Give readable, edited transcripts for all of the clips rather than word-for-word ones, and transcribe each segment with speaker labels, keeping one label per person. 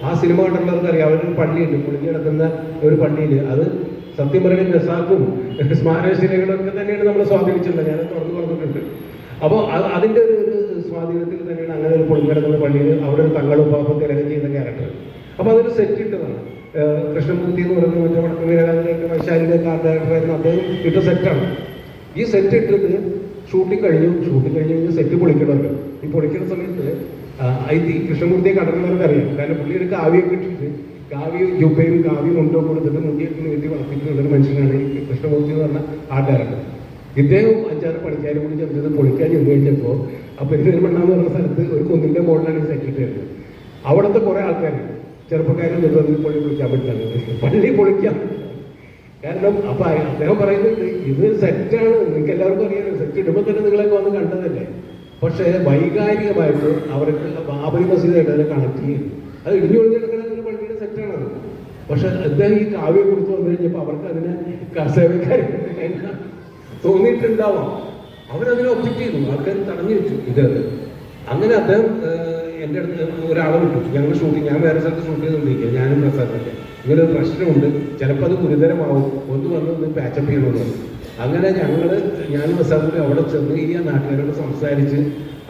Speaker 1: ആ സിനിമ കണ്ടുള്ളവർക്ക് അറിയാം, അവരൊരു പള്ളിയുണ്ട്, പൊളിഞ്ഞു കിടക്കുന്ന ഒരു പള്ളിയിൽ. അത് സത്യം പറയുന്നത് രസാക്കും സ്മാരകശിലകളൊക്കെ തന്നെയാണ് നമ്മളെ സ്വാധീനിച്ചിട്ടുള്ളത്. ഞാൻ തുറന്നു പറഞ്ഞിട്ടുണ്ട്. അപ്പോൾ അതിൻ്റെ ഒരു സ്വാധീനത്തിൽ തന്നെയാണ് അങ്ങനെ ഒരു പൊളിഞ്ഞു കിടക്കുന്ന പള്ളിയിൽ അവിടെ ഒരു തങ്ങളും പാപ്പം തിലകം ചെയ്യുന്ന ക്യാരക്ടർ. അപ്പോൾ അതൊരു സെറ്റ് ഇട്ടതാണ്. കൃഷ്ണമൂർത്തി എന്ന് പറയുന്ന മറ്റേ വടക്കുവീരൻ്റെ വൈശാലിയുടെ ഡയറക്ടറായിരുന്നു, അദ്ദേഹം ഇട്ട സെറ്റാണ്. ഈ സെറ്റ് ഇട്ടിട്ട് ഷൂട്ടിങ് കഴിഞ്ഞു സെറ്റ് പൊളിക്കണമല്ലോ. ഈ പൊളിക്കുന്ന സമയത്ത് ഈ കൃഷ്ണമൂർത്തിയെ കണ്ടിട്ടുള്ളവർക്ക് അറിയാം. കാരണം പുള്ളിയുടെ കാവ്യൊക്കെ ഇട്ടിട്ട് കാവ്യം ജുബയും കാവ്യം മുണ്ടോ കൊടുത്തിട്ട് മുണ്ടിയൊക്കെ നീട്ടി വളർത്തിയിട്ടുള്ളൊരു മനുഷ്യനാണ് ഈ കൃഷ്ണമൂർത്തി എന്ന് പറഞ്ഞ ആ ഡയറക്ടർ. ഇദ്ദേഹം 5-6 പണിക്കാരും കൂടി ചെറുത് പൊളിക്കാൻ ചെന്ന് കഴിഞ്ഞപ്പോൾ ആ പെരുന്തൽമണ്ണ എന്ന് പറഞ്ഞ സ്ഥലത്ത് ഒരു കുന്നിൻ്റെ മുകളിലാണ് ഈ സെറ്റ് ഇട്ടത്. അവിടുത്തെ കുറേ ആൾക്കാർ ചെറുപ്പക്കാരും ചെറുപ്പത്തിൽ പള്ളി പൊളിക്കാൻ പറ്റില്ല, പള്ളി പൊളിക്കാം. കാരണം അപ്പൊ അദ്ദേഹം പറയുന്നുണ്ട് ഇത് സെറ്റാണ്, നിങ്ങൾക്ക് എല്ലാവർക്കും അറിയാം, സെറ്റ് ഇടുമ്പോൾ തന്നെ നിങ്ങളൊക്കെ വന്ന് കണ്ടതല്ലേ. പക്ഷേ വൈകാരികമായിട്ട് അവർക്ക് ബാബരി മസ്ജിദായിട്ട് അതിനെ കണക്ട് ചെയ്യും. അത് ഇടിഞ്ഞു ഒഴിഞ്ഞെടുക്കുന്ന ഒരു പള്ളിയുടെ സെറ്റാണത്. പക്ഷെ അദ്ദേഹം ഈ കാവ്യം കൊടുത്ത് വന്നു കഴിഞ്ഞപ്പോൾ അവർക്ക് അതിനെ സേവക്കാരെ തോന്നിയിട്ടുണ്ടാവാം. അവരതിനെ ഒബ്ജക്റ്റ് ചെയ്തു, ആൾക്കാർ തടഞ്ഞു വെച്ചു ഇത്. അങ്ങനെ അദ്ദേഹം എൻ്റെ അടുത്ത് ഒരാളെ വിട്ടു. ഞങ്ങൾ ഞാൻ വേറെ സ്ഥലത്ത് ഷൂട്ട് ചെയ്തുകൊണ്ടിരിക്കുക, ഞാനും പ്രസാദൊക്കെ. ഇങ്ങനെ ഒരു പ്രശ്നമുണ്ട്, ചിലപ്പോൾ അത് ഗുരുതരമാവും, ഒന്ന് പാച്ചപ്പ് ചെയ്യണമെന്ന് പറഞ്ഞു. അങ്ങനെ ഞാനും പ്രസാദൊക്കെ അവിടെ ചെന്ന് ഈ നാട്ടുകാരോട് സംസാരിച്ച്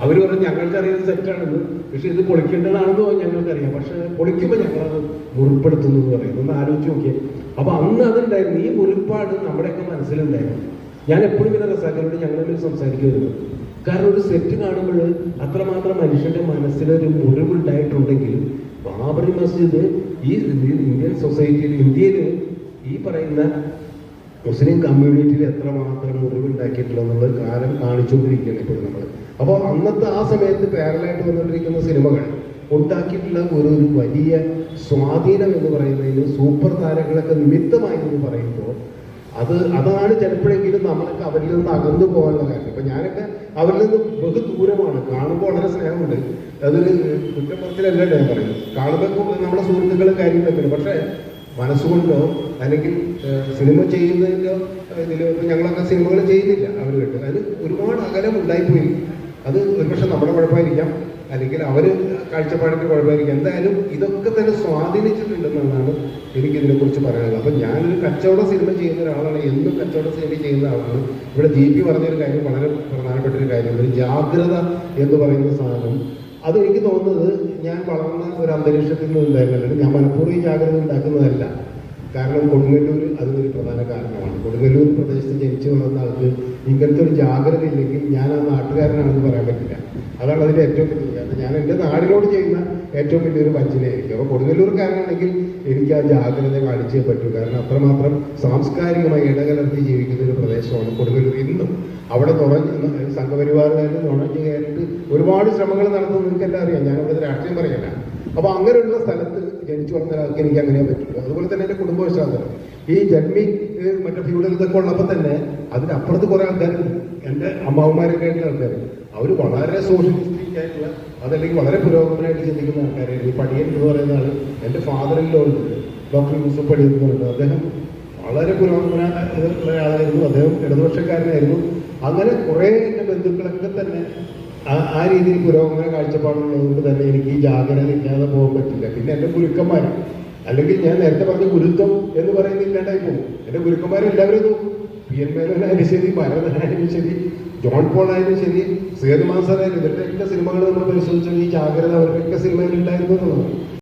Speaker 1: അവർ പറഞ്ഞു ഞങ്ങൾക്കറിയാം സെറ്റാണെന്ന്, പക്ഷെ ഇത് പൊളിക്കേണ്ടതാണെന്ന് ഞങ്ങൾക്കറിയാം, പക്ഷെ പൊളിക്കുമ്പോൾ ഞങ്ങളത് മുറിപ്പെടുത്തുന്നു എന്ന് പറയുന്നു. ഒന്ന് ആലോചിച്ച് നോക്കിയേ. അപ്പോൾ അന്ന് അതുണ്ടായിരുന്നു, ഈ മുറിപ്പാട് നമ്മുടെയൊക്കെ മനസ്സിലുണ്ടായിരുന്നു. ഞാൻ എപ്പോഴും ഇങ്ങനെ റസാഖിനോട് ഞങ്ങളെ സംസാരിക്കുമായിരുന്നു. കാരണം ഒരു സെറ്റ് കാണുമ്പോൾ അത്രമാത്രം മനുഷ്യന്റെ മനസ്സിലൊരു മുറിവുണ്ടായിട്ടുണ്ടെങ്കിൽ ബാബറി മസ്ജിദ് ഈ ഇന്ത്യൻ സൊസൈറ്റിയിൽ, ഇന്ത്യയിൽ ഈ പറയുന്ന മുസ്ലിം കമ്മ്യൂണിറ്റിയിൽ എത്രമാത്രം മുറിവുണ്ടാക്കിയിട്ടില്ല എന്നുള്ളത് കാലം കാണിച്ചുകൊണ്ടിരിക്കുകയാണ് ഇപ്പോഴും നമ്മൾ. അപ്പോൾ അന്നത്തെ ആ സമയത്ത് പാരലായിട്ട് വന്നുകൊണ്ടിരിക്കുന്ന സിനിമകൾ ഉണ്ടാക്കിയിട്ടുള്ള ഒരു വലിയ സ്വാധീനം എന്ന് പറയുന്നതിന് സൂപ്പർ താരങ്ങളൊക്കെ നിമിത്തമായി എന്ന് പറയുമ്പോൾ അതാണ് ചിലപ്പോഴെങ്കിലും നമ്മളൊക്കെ അവരിൽ നിന്ന് അകന്നു പോകാനുള്ള കാര്യം. ഇപ്പം ഞാനൊക്കെ അവരിൽ നിന്ന് ബഹു ദൂരമാണ്. കാണുമ്പോൾ വളരെ സ്നേഹമുണ്ട്, അതൊരു കുറ്റപ്പുറത്തിലല്ല ഞാൻ പറയുന്നത്. കാണുമ്പോൾ നമ്മുടെ സുഹൃത്തുക്കളും കാര്യങ്ങളൊക്കെ, പക്ഷേ മനസ്സുകൊണ്ടോ അല്ലെങ്കിൽ സിനിമ ചെയ്യുന്നതിൻ്റെയോ ഇതിലോ ഞങ്ങളൊക്കെ സിനിമകൾ ചെയ്യുന്നില്ല അവർ കേട്ട്. അതിന് ഒരുപാട് അകലം ഉണ്ടായിപ്പോയി. അത് ഒരുപക്ഷെ നമ്മുടെ കുഴപ്പമായിരിക്കാം, അല്ലെങ്കിൽ അവർ കാഴ്ചപ്പാടിൻ്റെ കുഴപ്പമായിരിക്കും. എന്തായാലും ഇതൊക്കെ തന്നെ സ്വാധീനിച്ചിട്ടുണ്ടെന്നാണ് എനിക്കിതിനെക്കുറിച്ച് പറയാനുള്ളത്. അപ്പം ഞാനൊരു കച്ചവട സിനിമ ചെയ്യുന്ന ഒരാളാണ്, എന്നും കച്ചവട സിനിമ ചെയ്യുന്ന ആളാണ്. ഇവിടെ JP പറഞ്ഞൊരു കാര്യം വളരെ പ്രധാനപ്പെട്ട ഒരു കാര്യമാണ്, ജാഗ്രത എന്ന് പറയുന്ന സാധനം. അതെനിക്ക് തോന്നുന്നത് ഞാൻ വളർന്ന ഒരു അന്തരീക്ഷത്തിൽ നിന്ന് ഉണ്ടായിരുന്നല്ലോ. ഞാൻ മനഃപൂർവ്വം ഈ ജാഗ്രത ഉണ്ടാക്കുന്നതല്ല. കാരണം കൊടുങ്ങല്ലൂർ അതിനൊരു പ്രധാന കാരണമാണ്. കൊടുങ്ങല്ലൂർ പ്രദേശത്ത് ജനിച്ചു വളർന്ന ആൾക്ക് ഇങ്ങനത്തെ ഒരു ജാഗ്രത ഇല്ലെങ്കിൽ ഞാൻ ആ നാട്ടുകാരനാണെന്ന് പറയാൻ പറ്റില്ല. അതാണ് അതിൻ്റെ ഏറ്റവും വലിയ കാരണം. ഞാൻ എൻ്റെ നാടിനോട് ചെയ്യുന്ന ഏറ്റവും വലിയൊരു വഞ്ചനയായിരിക്കും. അപ്പോൾ കൊടുങ്ങല്ലൂർക്കാരനാണെങ്കിൽ എനിക്ക് ആ ജാഗ്രത കാണിച്ചേ പറ്റൂ. കാരണം അത്രമാത്രം സാംസ്കാരികമായി ഇടകലർത്തി ജീവിക്കുന്ന ഒരു പ്രദേശമാണ് കൊടുങ്ങല്ലൂർ. ഇന്നും അവിടെ സംഘപരിവാറുകാരിൽ നുണഞ്ഞു കയറിയിട്ട് ഒരുപാട് ശ്രമങ്ങൾ നടത്തുന്നത് നിങ്ങൾക്കെല്ലാം അറിയാം. ഞാനവിടെ രാഷ്ട്രീയം പറയല്ല. അപ്പോൾ അങ്ങനെയുള്ള സ്ഥലത്ത് ജനിച്ചു വളർന്ന ഒരാൾക്ക് എനിക്ക് അങ്ങനെ പറ്റുള്ളൂ. അതുപോലെ തന്നെ എൻ്റെ കുടുംബ പശ്ചാത്തലം, ഈ ജന്മി മറ്റേ ഫ്യൂഡൽ ഇതൊക്കെ ഉള്ളപ്പോൾ തന്നെ അതിനപ്പുറത്ത് കുറേ ആൾക്കാരുണ്ട്. എൻ്റെ അമ്മാവന്മാരൊക്കെ ആയിട്ടുള്ള ആൾക്കാർ, അവർ വളരെ സോഷ്യലിസ്റ്റിക് ആയിട്ടുള്ള, അതല്ലെങ്കിൽ വളരെ പുരോഗമനമായിട്ട് ചിന്തിക്കുന്ന ആൾക്കാരായിരുന്നു. ഈ പടിയൻ എന്ന് പറയുന്ന ആൾ എൻ്റെ ഫാദറിൻ്റെ ഉണ്ട്, ഡോക്ടർ യൂസഫ് പടിയൻ എന്ന് പറയുന്നത്. അദ്ദേഹം വളരെ പുരോഗമന ആളായിരുന്നു, അദ്ദേഹം ഇടതുപക്ഷക്കാരനായിരുന്നു. അങ്ങനെ കുറേ എൻ്റെ ബന്ധുക്കളൊക്കെ തന്നെ ആ രീതിയിൽ പുരോഗമന കാഴ്ചപ്പാടുള്ളതുകൊണ്ട് തന്നെ എനിക്ക് ഈ ജാഗ്രത ഇല്ലാതെ പോകാൻ പറ്റില്ല. പിന്നെ എൻ്റെ ഗുരുക്കന്മാർ, അല്ലെങ്കിൽ ഞാൻ നേരത്തെ പറഞ്ഞ ഗുരുത്വം എന്ന് പറയുന്നത് ഇല്ലാണ്ടായി പോകും. എൻ്റെ ഗുരുക്കന്മാരെല്ലാവരും നോക്കും. PN മേനോനായാലും ശരി, ഭരതനായാലും ശരി, ജോൺ പോൾ ആയാലും ശരി, സേതുമാൻ സാറായാലും, ഇവരുടെയൊക്കെ സിനിമകൾ നമ്മൾ പരിശോധിച്ചാൽ ഈ ജാഗ്രത അവരുടെയൊക്കെ സിനിമയിൽ ഉണ്ടായിരുന്നു എന്നുള്ളതാണ്.